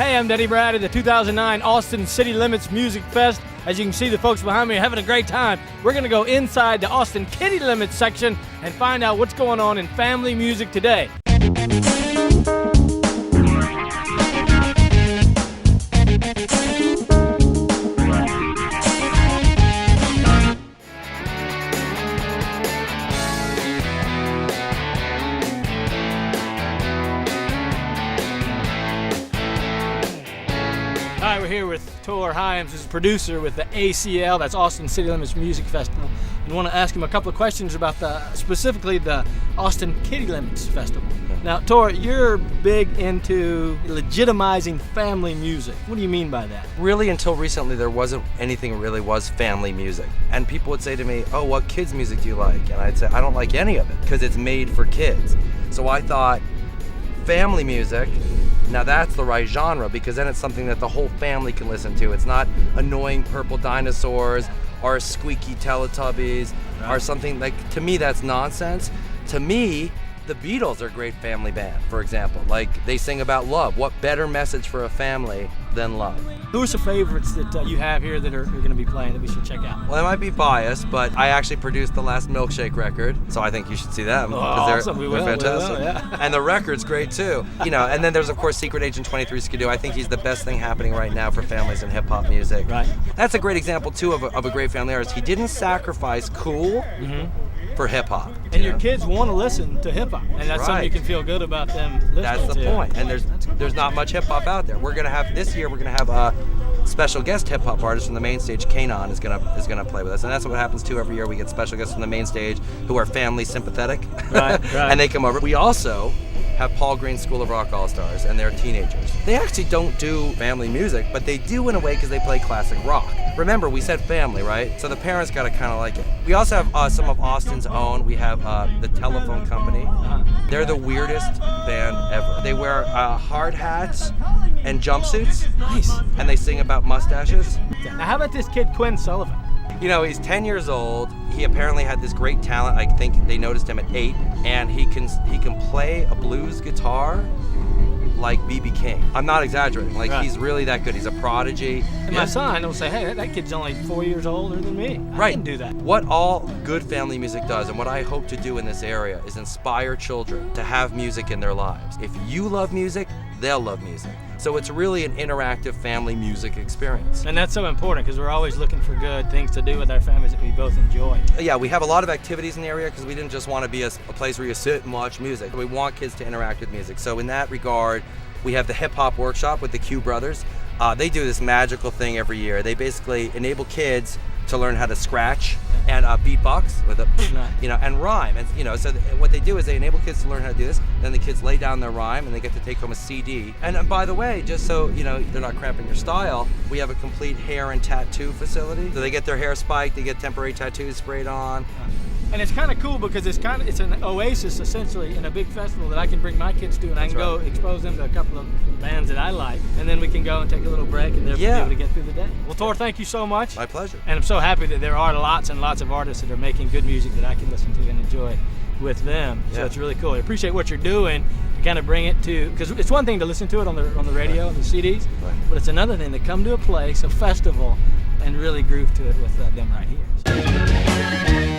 Hey, I'm Daddy Brad at the 2009 Austin City Limits Music Fest. As you can see, the folks behind me are having a great time. We're going to go inside the Austin Kitty Limits section and find out what's going on in family music today. Hi, we're here with Tor Hyams, who's a producer with the ACL, that's Austin City Limits Music Festival, and want to ask him a couple of questions about specifically the Austin Kitty Limits Festival. Now, Tor, you're big into legitimizing family music. What do you mean by that? Really, until recently, there wasn't anything really was family music. And people would say to me, oh, what kids' music do you like? And I'd say, I don't like any of it, because it's made for kids. So I thought, family music, now that's the right genre, because then it's something that the whole family can listen to. It's not annoying purple dinosaurs or squeaky Teletubbies or something like, to me that's nonsense. To me, the Beatles are a great family band, for example. Like, they sing about love. What better message for a family than love? Who are some favorites that you have here that are going to be playing that we should check out? Well, I might be biased, but I actually produced the last Milkshake record, so I think you should see them. Awesome. They're fantastic. Yeah. And the record's great too. You know, and then there's of course Secret Agent 23 Skidoo. I think he's the best thing happening right now for families in hip hop music. Right. That's a great example too of a great family artist. He didn't sacrifice cool for hip hop. And your kids want to listen to hip hop, and that's something you can feel good about them listening to. That's the point. And there's not much hip hop out there. We're gonna have this year. We're gonna have a special guest hip hop artist from the main stage. Kanon is gonna play with us, and that's what happens too every year. We get special guests from the main stage who are family sympathetic, right. And they come over. We also have Paul Green's School of Rock All-Stars, and they're teenagers. They actually don't do family music, but they do in a way because they play classic rock. Remember, we said family, right? So the parents gotta kind of like it. We also have some of Austin's own. We have the Telephone Company. They're the weirdest band ever. They wear hard hats and jumpsuits. Nice. And they sing about mustaches. Now, how about this kid Quinn Sullivan? You know, he's 10 years old. He apparently had this great talent. I think they noticed him at 8, and he can play a blues guitar like B.B. King. I'm not exaggerating. Like, he's really that good. He's a prodigy. And my son will say, hey, that kid's only 4 years older than me. I can do that. What all good family music does, and what I hope to do in this area, is inspire children to have music in their lives. If you love music, they'll love music. So it's really an interactive family music experience. And that's so important, because we're always looking for good things to do with our families that we both enjoy. Yeah, we have a lot of activities in the area because we didn't just want to be a place where you sit and watch music. We want kids to interact with music. So in that regard, we have the hip hop workshop with the Q brothers. They do this magical thing every year. They basically enable kids to learn how to scratch and beatbox with and rhyme. And so what they do is they enable kids to learn how to do this. Then the kids lay down their rhyme, and they get to take home a CD. And by the way, just so they're not cramping your style, we have a complete hair and tattoo facility. So they get their hair spiked, they get temporary tattoos sprayed on. And it's kind of cool because it's an oasis essentially in a big festival that I can bring my kids to, and I can go expose them to a couple of bands that I like, and then we can go and take a little break and they'll be able to get through the day. Well, Tor, thank you so much. My pleasure. And I'm so happy that there are lots and lots of artists that are making good music that I can listen to and enjoy with them. So it's really cool. I appreciate what you're doing to kind of bring it to, because it's one thing to listen to it on the radio, on the CDs, but it's another thing to come to a place, a festival, and really groove to it with them right here.